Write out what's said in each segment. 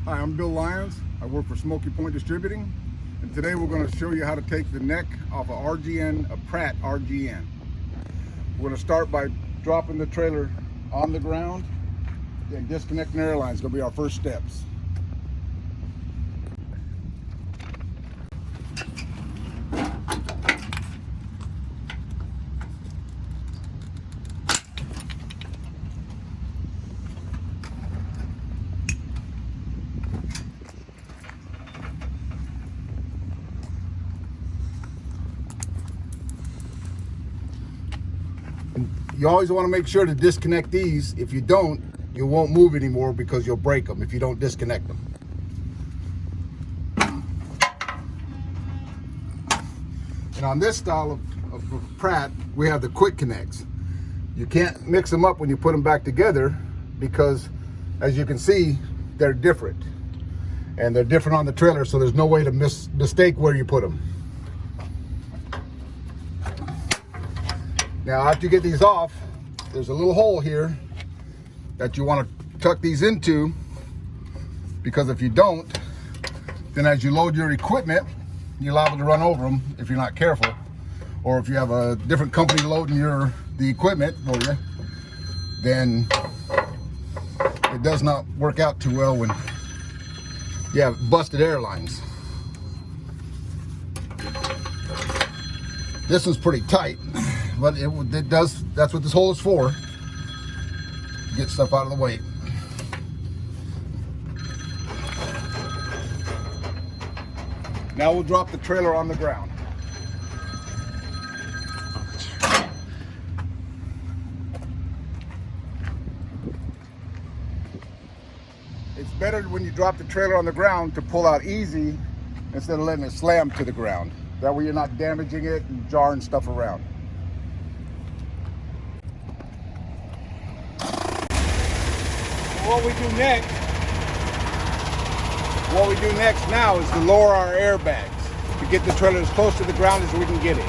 Hi, I'm Bill Lyons. I work for Smokey Point Distributing, and today we're going to show you how to take the neck off a RGN, a Pratt RGN. We're going to start by dropping the trailer on the ground and disconnecting the airline. It's going to be our first steps. You always want to make sure to disconnect these. If you don't, you won't move anymore because you'll break them if you don't disconnect them. And on this style of Pratt, we have the quick connects. You can't mix them up when you put them back together because, as you can see, they're different. And they're different on the trailer, so there's no way to mistake where you put them. Now, after you get these off, there's a little hole here that you want to tuck these into, because if you don't, then as you load your equipment, you're liable to run over them if you're not careful, or if you have a different company loading the equipment for you, then it does not work out too well when you have busted airlines. This one's pretty tight, but it does. That's what this hole is for. Get stuff out of the way. Now we'll drop the trailer on the ground. It's better when you drop the trailer on the ground to pull out easy instead of letting it slam to the ground. That way you're not damaging it and jarring stuff around. What we do next now is to lower our airbags to get the trailer as close to the ground as we can get it.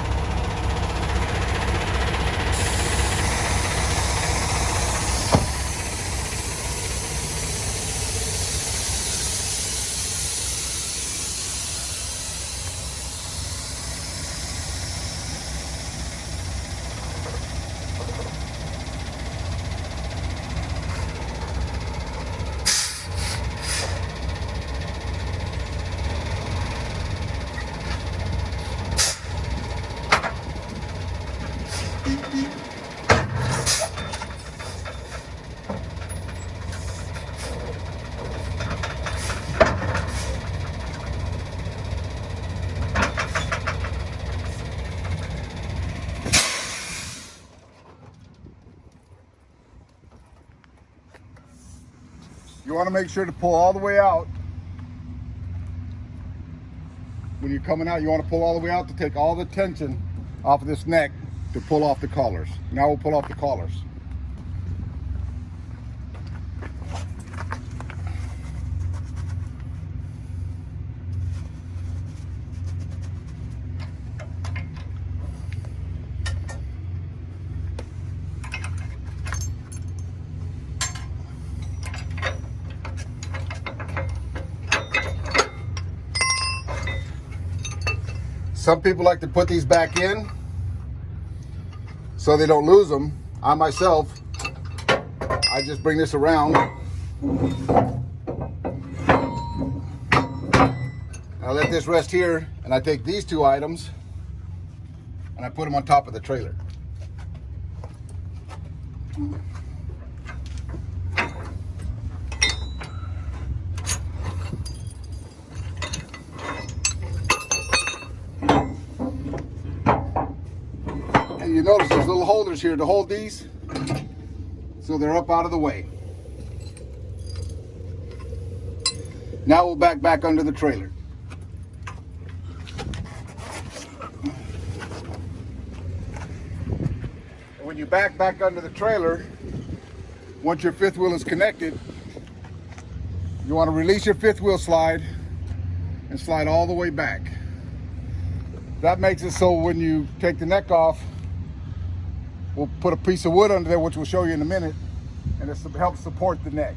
You want to make sure to pull all the way out. When you're coming out, you want to pull all the way out to take all the tension off of this neck to pull off the collars. Now we'll pull off the collars. Some people like to put these back in so they don't lose them. I myself, I just bring this around. I let this rest here, and I take these two items and I put them on top of the trailer. You notice there's little holders here to hold these, so they're up out of the way. Now we'll back under the trailer. And when you back under the trailer, once your fifth wheel is connected, you want to release your fifth wheel slide and slide all the way back. That makes it so when you take the neck off, we'll put a piece of wood under there, which we'll show you in a minute, and it helps support the neck.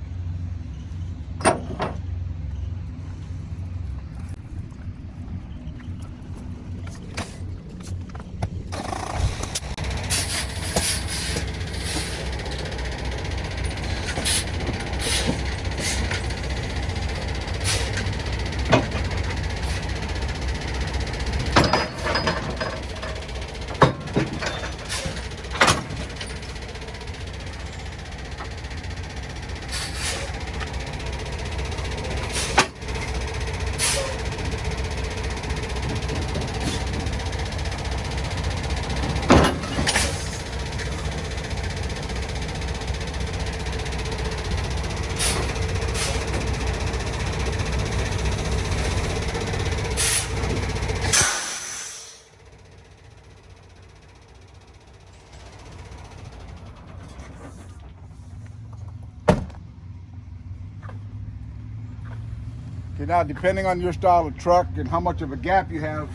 Okay, now depending on your style of truck and how much of a gap you have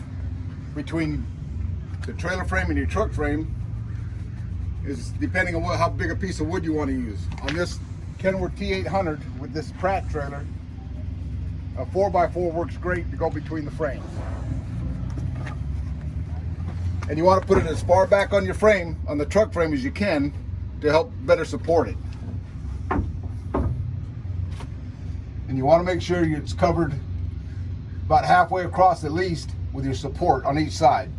between the trailer frame and your truck frame is depending on how big a piece of wood you want to use. On this Kenworth T800 with this Pratt trailer, a 4x4 works great to go between the frames. And you want to put it as far back on your frame, on the truck frame, as you can to help better support it. And you want to make sure it's covered about halfway across at least with your support on each side.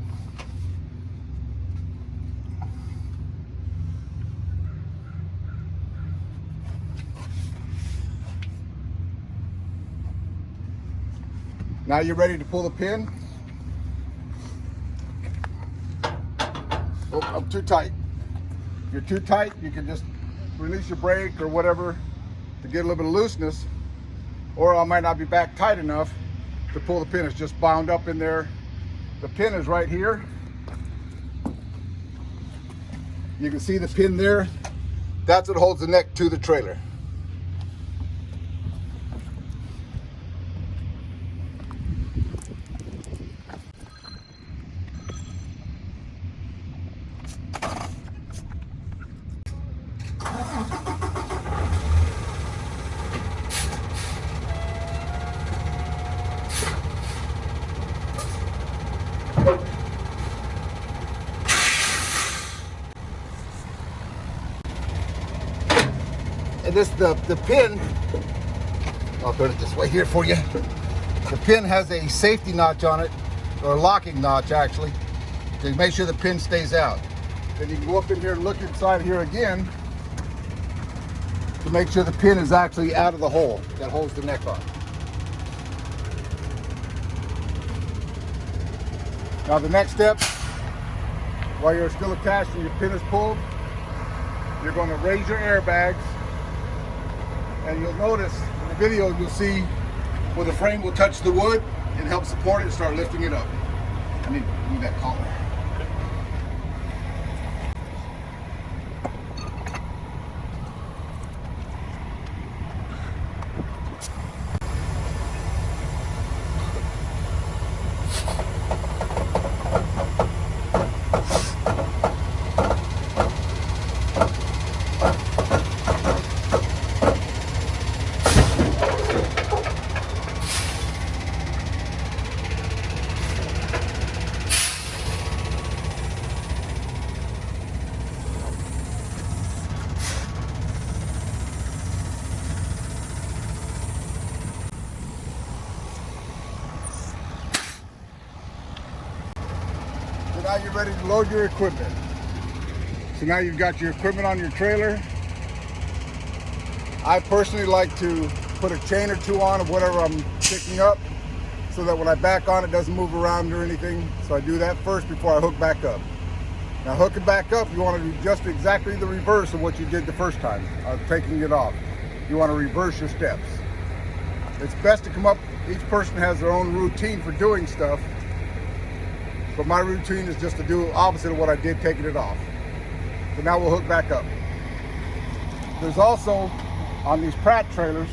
Now you're ready to pull the pin. Oh, I'm too tight. If you're too tight, you can just release your brake or whatever to get a little bit of looseness. Or I might not be back tight enough to pull the pin. It's just bound up in there. The pin is right here. You can see the pin there. That's what holds the neck to the trailer. And this, the pin, I'll put it this way here for you. The pin has a safety notch on it, or a locking notch actually, to make sure the pin stays out. Then you can go up in here and look inside here again to make sure the pin is actually out of the hole that holds the neck on. Now the next step, while you're still attached and your pin is pulled, you're going to raise your airbags. And you'll notice in the video, you'll see where the frame will touch the wood and help support it and start lifting it up. I need to move that collar. Now you're ready to load your equipment. So now you've got your equipment on your trailer. I personally like to put a chain or two on of whatever I'm picking up so that when I back on it doesn't move around or anything. So I do that first before I hook back up. Now hooking back up, you want to do just exactly the reverse of what you did the first time, taking it off. You want to reverse your steps. It's best to come up, each person has their own routine for doing stuff. But my routine is just to do opposite of what I did taking it off. So now we'll hook back up. There's also, on these Pratt trailers,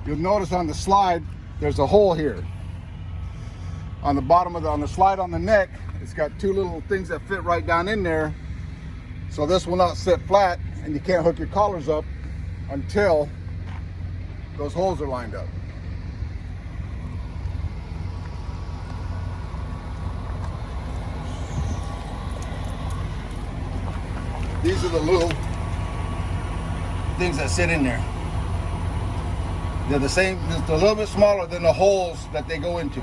you'll notice on the slide, there's a hole here. On the bottom of on the slide on the neck, it's got two little things that fit right down in there. So this will not sit flat and you can't hook your collars up until those holes are lined up. These are the little things that sit in there. They're the same, just a little bit smaller than the holes that they go into.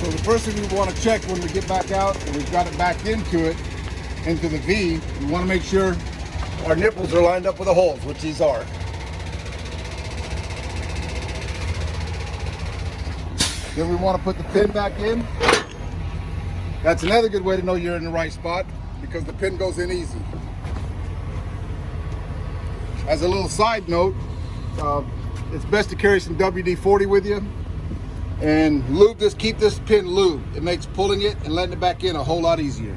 So the first thing we want to check when we get back out and we've got it back into the V, we want to make sure our nipples are lined up with the holes, which these are. Then we want to put the pin back in. That's another good way to know you're in the right spot because the pin goes in easy. As a little side note, it's best to carry some WD-40 with you and lube this, keep this pin lubed. It makes pulling it and letting it back in a whole lot easier.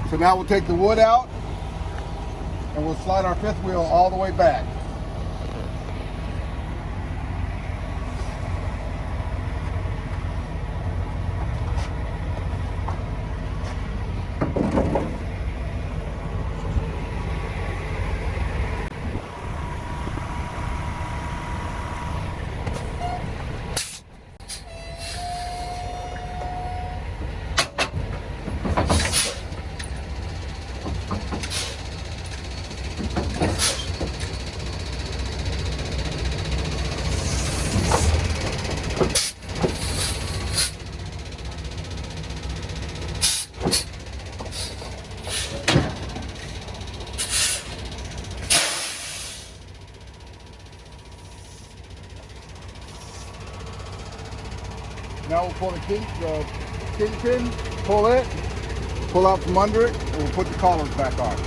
So now we'll take the wood out and we'll slide our fifth wheel all the way back. Now we'll pull the kingpin, pull it, pull out from under it, and we'll put the collars back on.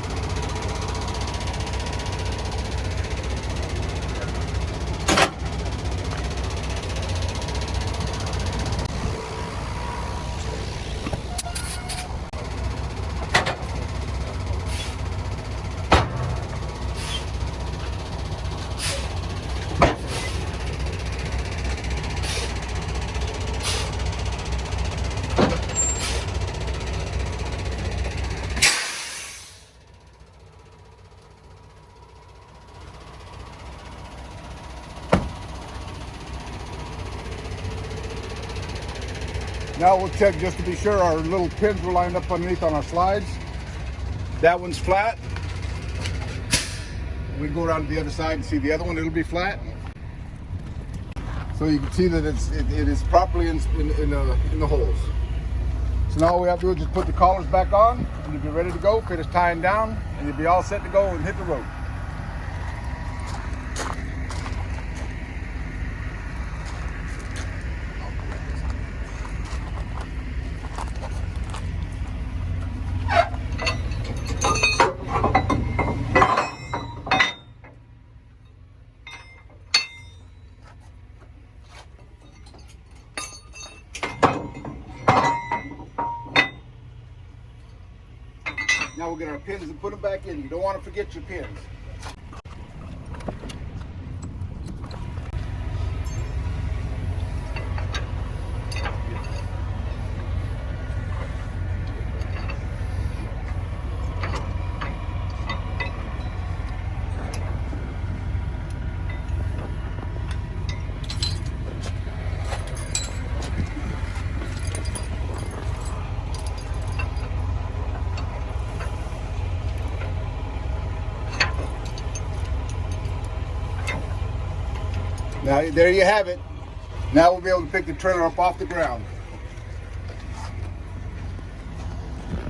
Now we'll check just to be sure our little pins were lined up underneath on our slides. That one's flat. We can go around to the other side and see the other one, it'll be flat. So you can see that it is properly in the holes. So now all we have to do is just put the collars back on and you'll be ready to go, finish tying down, and you'll be all set to go and hit the road. Now we'll get our pins and put them back in. You don't want to forget your pins. Now, there you have it. Now we'll be able to pick the trailer up off the ground.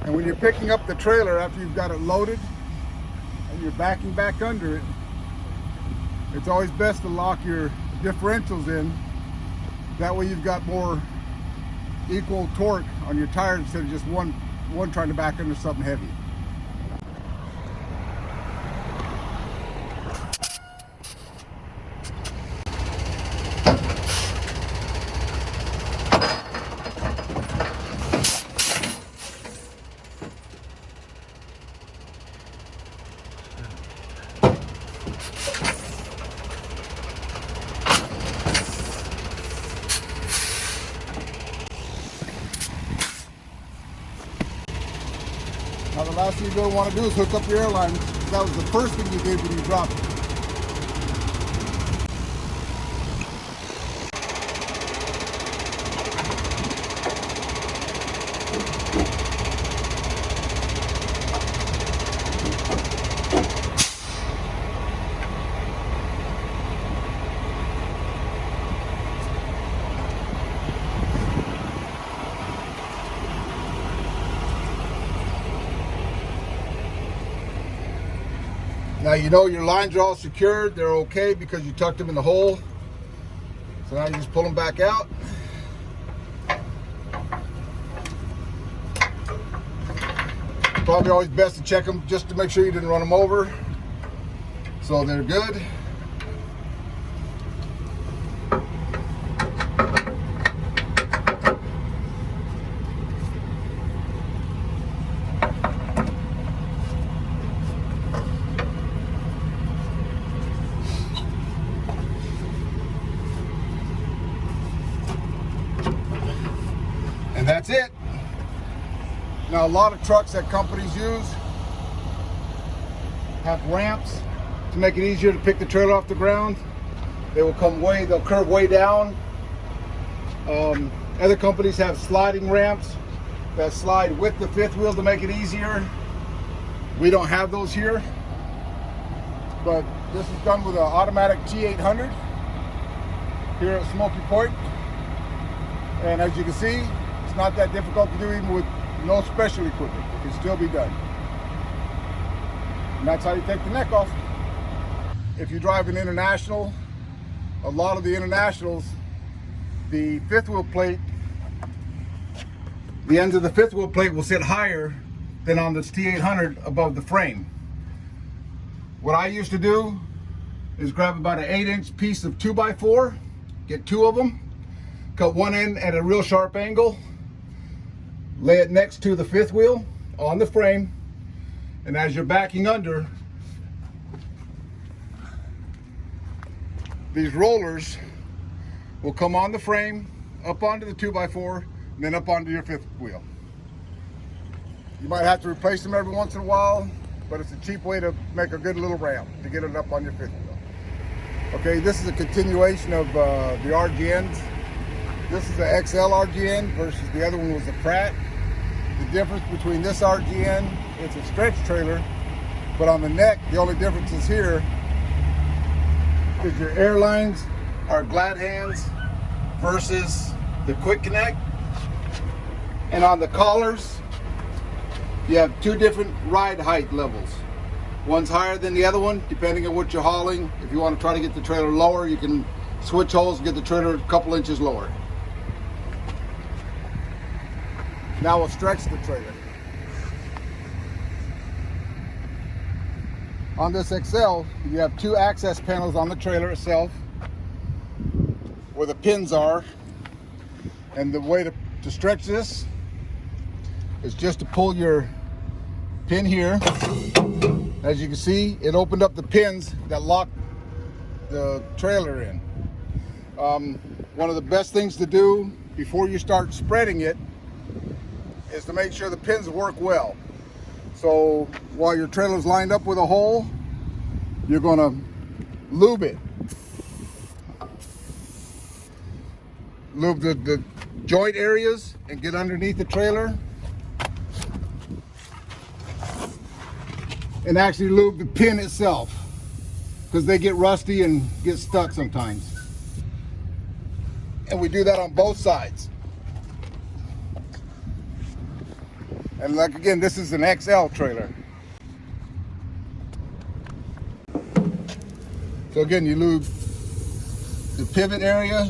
And when you're picking up the trailer after you've got it loaded and you're backing back under it, it's always best to lock your differentials in. That way you've got more equal torque on your tires instead of just one trying to back under something heavy. Now the last thing you're going to want to do is hook up your airline. That was the first thing you did when you dropped it. Now you know your lines are all secured. They're okay because you tucked them in the hole. So now you just pull them back out. Probably always best to check them just to make sure you didn't run them over. So they're good. And that's it. Now a lot of trucks that companies use have ramps to make it easier to pick the trailer off the ground. They'll curve way down. Other companies have sliding ramps that slide with the fifth wheel to make it easier. We don't have those here, but this is done with an automatic T800 here at Smokey Point. And as you can see, it's not that difficult to do even with no special equipment. It can still be done. And that's how you take the neck off. If you drive an international, a lot of the internationals, the fifth wheel plate, the ends of the fifth wheel plate will sit higher than on this T800 above the frame. What I used to do is grab about an 8-inch piece of 2x4, get 2 of them, cut one end at a real sharp angle, lay it next to the fifth wheel on the frame, and as you're backing under, these rollers will come on the frame, up onto the 2x4, and then up onto your fifth wheel. You might have to replace them every once in a while, but it's a cheap way to make a good little ramp to get it up on your fifth wheel. Okay, this is a continuation of the RGNs. This is the XL RGN versus the other one was the Pratt. The difference between this RGN, it's a stretch trailer, but on the neck, the only difference is here is your airlines are glad hands versus the quick connect. And on the collars, you have 2 different ride height levels. One's higher than the other one, depending on what you're hauling. If you want to try to get the trailer lower, you can switch holes and get the trailer a couple inches lower. Now we'll stretch the trailer. On this XL, you have 2 access panels on the trailer itself where the pins are. And the way to stretch this is just to pull your pin here. As you can see, it opened up the pins that lock the trailer in. One of the best things to do before you start spreading it is to make sure the pins work well. So while your trailer's lined up with a hole, you're gonna lube it. Lube the joint areas and get underneath the trailer. And actually lube the pin itself, because they get rusty and get stuck sometimes. And we do that on both sides. And like again, this is an XL trailer. So again, you lube the pivot area,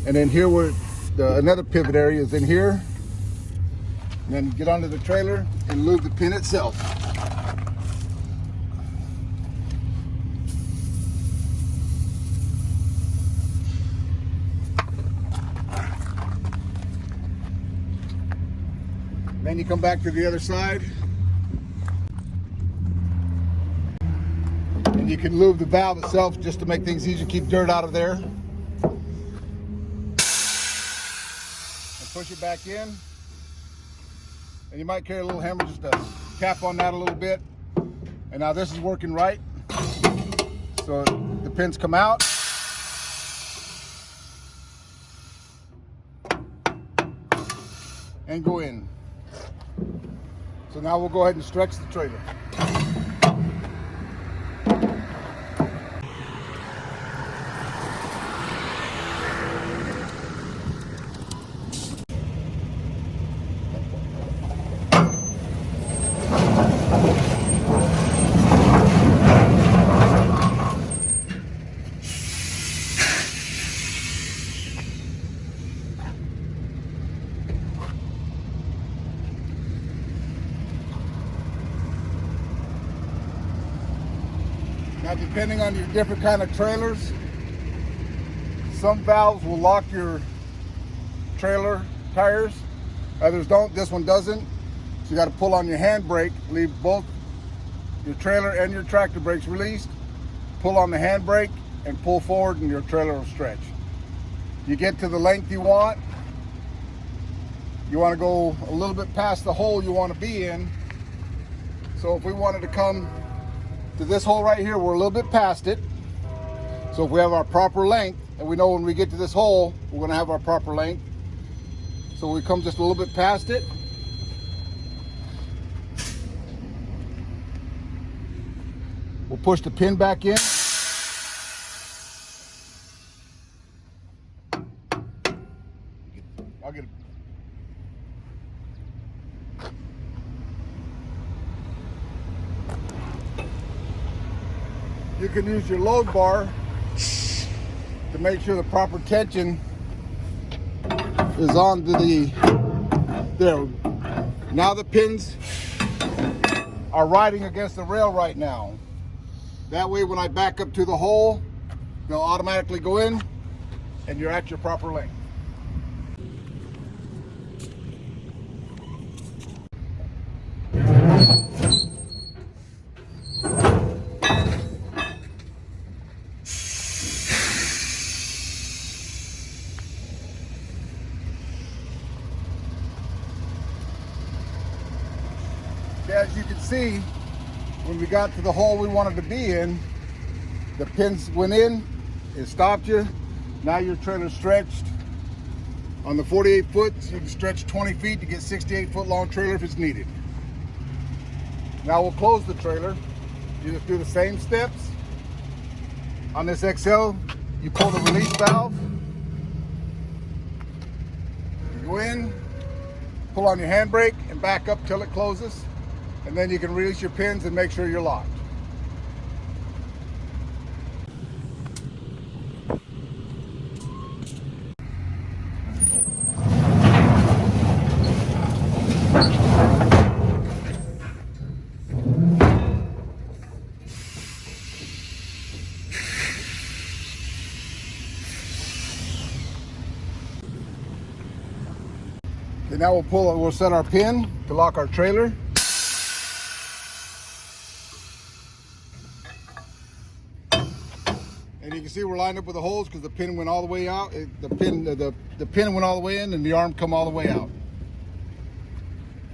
and then here where another pivot area is in here. And then get onto the trailer and lube the pin itself. Then you come back to the other side and you can lube the valve itself just to make things easier, keep dirt out of there. And push it back in. And you might carry a little hammer just to tap on that a little bit. And now this is working right. So the pins come out. And go in. So now we'll go ahead and stretch the trailer. Now, depending on your different kind of trailers, some valves will lock your trailer tires, others don't. This one doesn't. So you got to pull on your handbrake, leave both your trailer and your tractor brakes released, pull on the handbrake and pull forward and your trailer will stretch. You get to the length you want to go a little bit past the hole you want to be in. So if we wanted to come to this hole right here, we're a little bit past it. So if we have our proper length, and we know when we get to this hole, we're going to have our proper length. So we come just a little bit past it. We'll push the pin back in. I'll get it. You can use your load bar to make sure the proper tension is on to there. Now the pins are riding against the rail right now. That way when I back up to the hole, they'll automatically go in and you're at your proper length. As you can see, when we got to the hole we wanted to be in, the pins went in, it stopped you. Now your trailer's stretched. On the 48 foot, you can stretch 20 feet to get 68 foot long trailer if it's needed. Now we'll close the trailer. You just do the same steps. On this XL, you pull the release valve. You go in, pull on your handbrake and back up till it closes. And then you can release your pins and make sure you're locked. Okay, now we'll set our pin to lock our trailer. And you can see we're lined up with the holes because the pin went all the way out. The pin went all the way in and the arm come all the way out.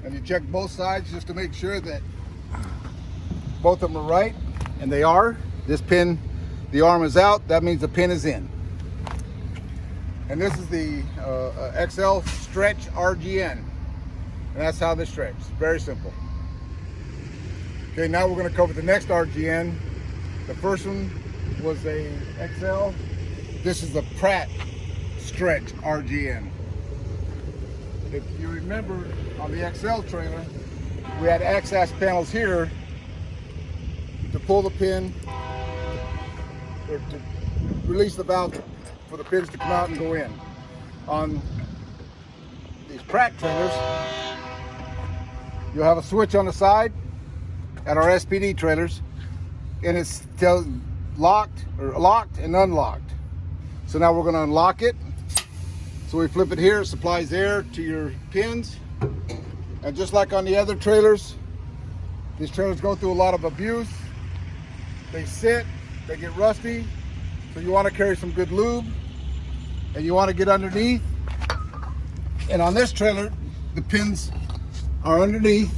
And you check both sides just to make sure that both of them are right, and they are. This pin, the arm is out, that means the pin is in. And this is the XL Stretch RGN. And that's how this stretches, very simple. Okay, now we're gonna cover the next RGN. The first one was a XL. This is the Pratt Stretch RGN. If you remember on the XL trailer, we had access panels here to pull the pin or to release the valve for the pins to come out and go in. On these Pratt trailers, you'll have a switch on the side at our SPD trailers, and it's locked and unlocked. So now we're going to unlock it. So we flip it here, it supplies air to your pins. And just like on the other trailers, these trailers go through a lot of abuse. They sit, they get rusty. So you want to carry some good lube and you want to get underneath. And on this trailer, the pins are underneath,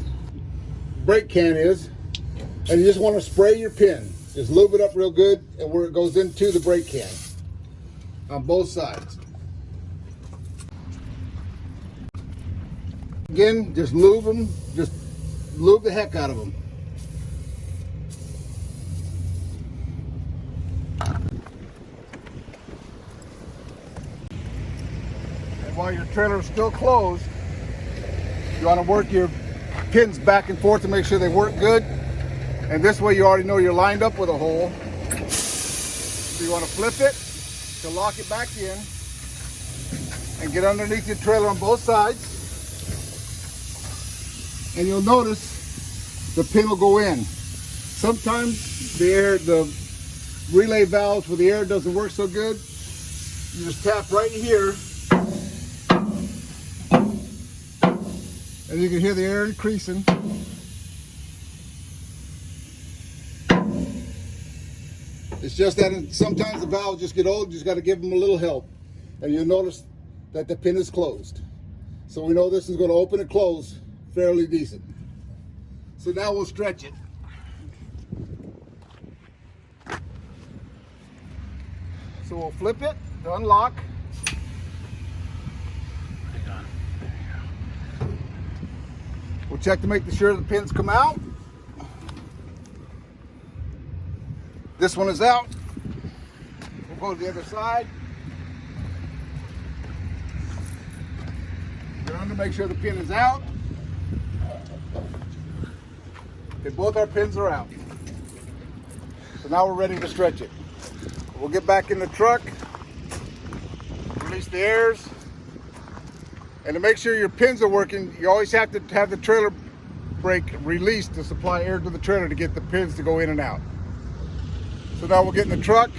brake can is, and you just want to spray your pin. Just lube it up real good and where it goes into the brake can on both sides. Again, just lube them, just lube the heck out of them. And while your trailer is still closed, you want to work your pins back and forth to make sure they work good. And this way you already know you're lined up with a hole. So you want to flip it to lock it back in and get underneath your trailer on both sides. And you'll notice the pin will go in. Sometimes the relay valves where the air doesn't work so good, you just tap right here, and you can hear the air increasing. It's just that sometimes the valves just get old, you just got to give them a little help. And you'll notice that the pin is closed. So we know this is going to open and close fairly decent. So now we'll stretch it. So we'll flip it to unlock. We'll check to make sure the pins come out. This one is out. We'll go to the other side. Get under, make sure the pin is out. Okay, both our pins are out. So now we're ready to stretch it. We'll get back in the truck, release the airs, and to make sure your pins are working, you always have to have the trailer brake released to supply air to the trailer to get the pins to go in and out. So now we'll get in the truck,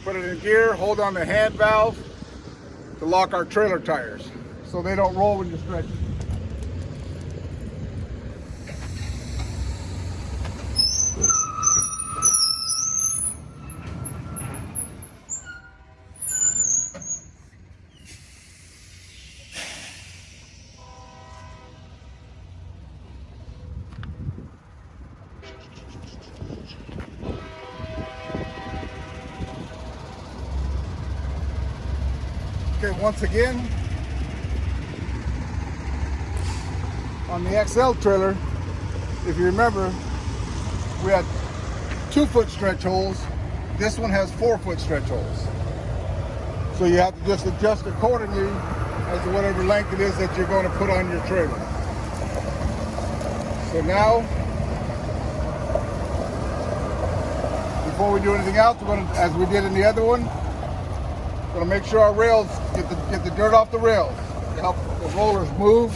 put it in gear, hold on the hand valve to lock our trailer tires so they don't roll when you stretch it. Okay, once again, on the XL trailer, if you remember, we had 2-foot stretch holes. This one has 4-foot stretch holes. So you have to just adjust accordingly as to whatever length it is that you're going to put on your trailer. So now, before we do anything else, we're going to, as we did in the other one, we're going to make sure our rails get the dirt off the rails to help the rollers move.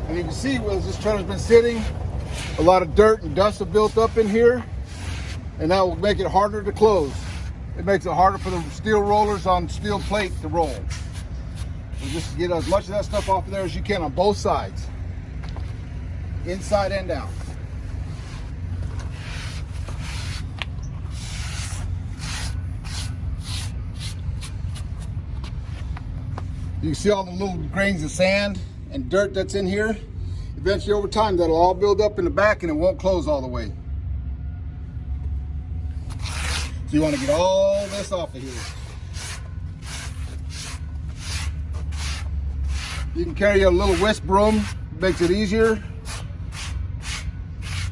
And you can see where this trailer's been sitting, a lot of dirt and dust have built up in here, and that will make it harder to close. It makes it harder for the steel rollers on steel plate to roll. So just get as much of that stuff off of there as you can on both sides, inside and out. You can see all the little grains of sand and dirt that's in here. Eventually over time that'll all build up in the back and it won't close all the way. So you want to get all this off of here. You can carry a little whisk broom, makes it easier.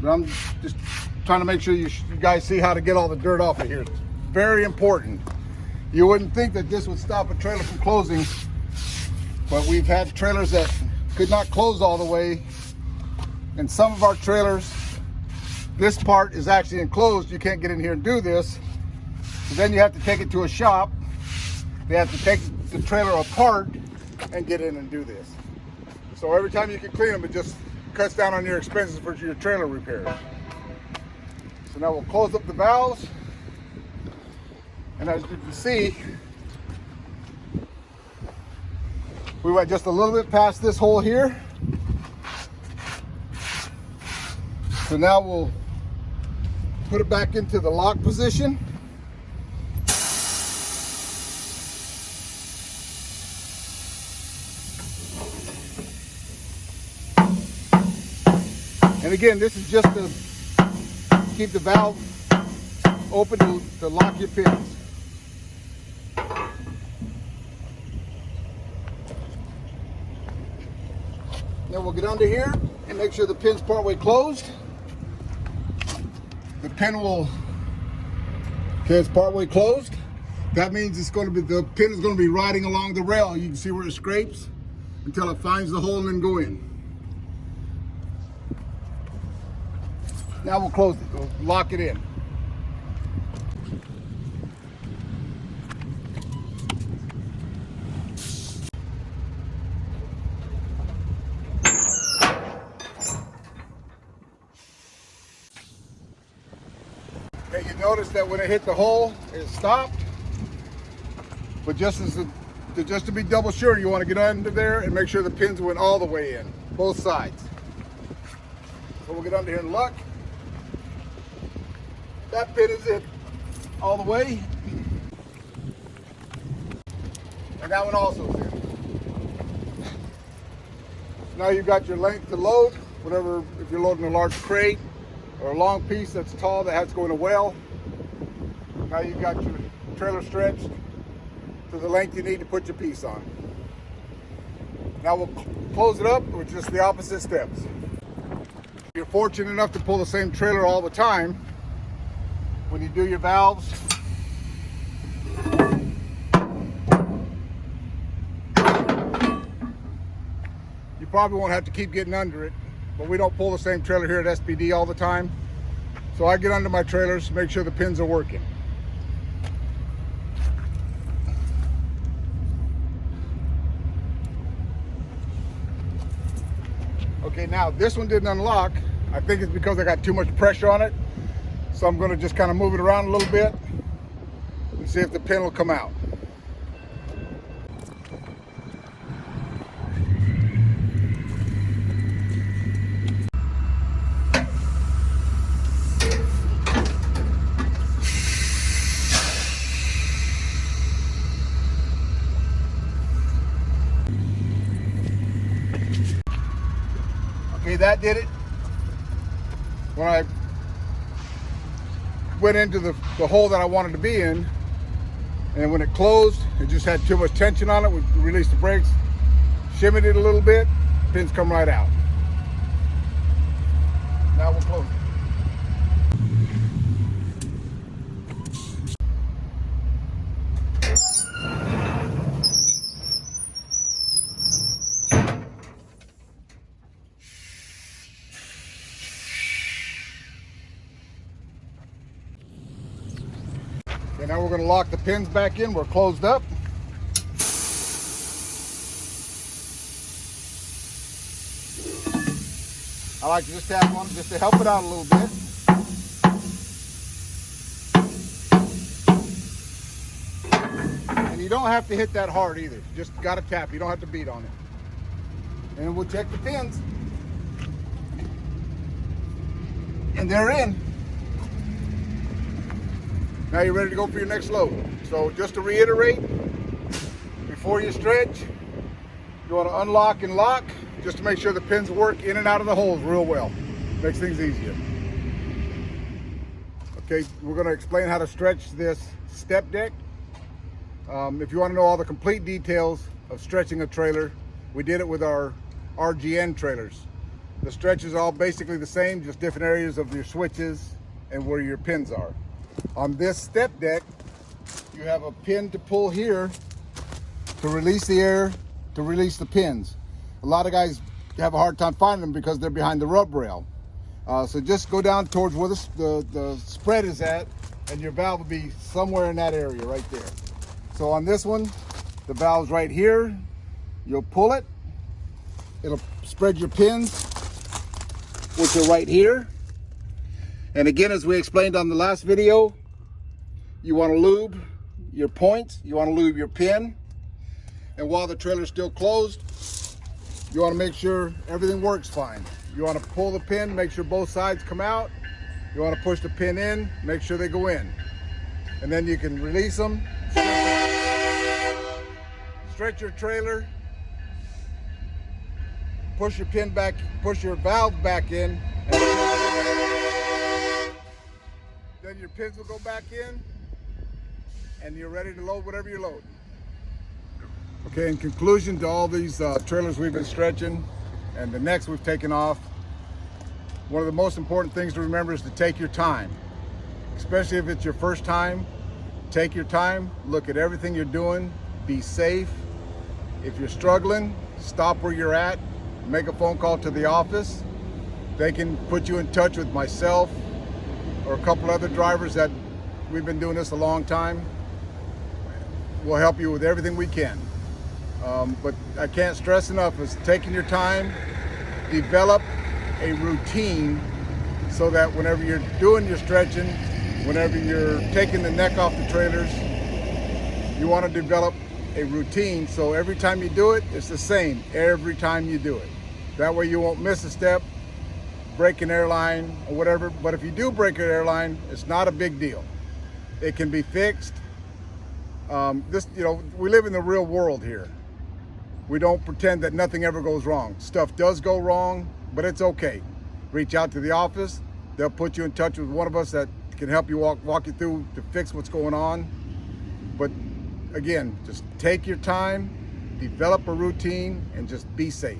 But I'm just trying to make sure you guys see how to get all the dirt off of here. It's very important. You wouldn't think that this would stop a trailer from closing, but we've had trailers that could not close all the way. And some of our trailers, this part is actually enclosed. You can't get in here and do this. So then you have to take it to a shop. They have to take the trailer apart and get in and do this. So every time you can clean them, it just cuts down on your expenses for your trailer repairs. So now we'll close up the valves. And as you can see, we went just a little bit past this hole here. So now we'll put it back into the lock position. And again, this is just to keep the valve open to lock your pins. Then we'll get under here and make sure the pin's partway closed. The pin will, okay, it's partway closed. That means it's going to be, the pin is going to be riding along the rail. You can see where it scrapes until it finds the hole and then go in. Now we'll close it, we'll lock it in. Okay, you notice that when it hit the hole, it stopped. But just to be double sure, you want to get under there and make sure the pins went all the way in, both sides. So we'll get under here and look. That pin is in all the way. And that one also is in. Now you've got your length to load, whatever, if you're loading a large crate or a long piece that's tall that has to go in a well. Now you've got your trailer stretched to the length you need to put your piece on. Now we'll close it up with just the opposite steps. If you're fortunate enough to pull the same trailer all the time, when you do your valves, you probably won't have to keep getting under it, but we don't pull the same trailer here at SPD all the time. So I get under my trailers, make sure the pins are working. Okay, now this one didn't unlock. I think it's because I got too much pressure on it. So I'm going to just kind of move it around a little bit and see if the pin will come out. Okay, that did it. When I went into the hole that I wanted to be in, and when it closed, it just had too much tension on it. We released the brakes, shimmied it a little bit, pins come right out. Now we'll close it. Okay, now we're going to lock the pins back in. We're closed up. I like to just tap on it just to help it out a little bit. And you don't have to hit that hard either. Just got to tap. You don't have to beat on it. And we'll check the pins. And they're in. Now you're ready to go for your next load. So just to reiterate, before you stretch, you want to unlock and lock just to make sure the pins work in and out of the holes real well. Makes things easier. Okay, we're going to explain how to stretch this step deck. If you want to know all the complete details of stretching a trailer, we did it with our RGN trailers. The stretch is all basically the same, just different areas of your switches and where your pins are. On this step deck, you have a pin to pull here to release the air, to release the pins. A lot of guys have a hard time finding them because they're behind the rub rail. So just go down towards where the spread is at, and your valve will be somewhere in that area right there. So on this one, the valve's right here. You'll pull it. It'll spread your pins, which are right here. And again, as we explained on the last video, you want to lube your points, you want to lube your pin. And while the trailer's still closed, you want to make sure everything works fine. You want to pull the pin, make sure both sides come out. You want to push the pin in, make sure they go in. And then you can release them, stretch your trailer, push your pin back, push your valve back in, then your pins will go back in, and you're ready to load whatever you're loading. Okay, in conclusion to all these trailers we've been stretching and the necks we've taken off, one of the most important things to remember is to take your time. Especially if it's your first time, take your time, look at everything you're doing, be safe. If you're struggling, stop where you're at, make a phone call to the office. They can put you in touch with myself or a couple other drivers that we've been doing this a long time. We'll help you with everything we can. But I can't stress enough is taking your time, develop a routine so that whenever you're doing your stretching, whenever you're taking the neck off the trailers, you want to develop a routine, so every time you do it, it's the same every time you do it. That way you won't miss a step, break an airline or whatever. But if you do break an airline, it's not a big deal. It can be fixed. We live in the real world here. We don't pretend that nothing ever goes wrong. Stuff does go wrong, but it's okay. Reach out to the office. They'll put you in touch with one of us that can help you walk you through to fix what's going on. But again, just take your time, develop a routine, and just be safe.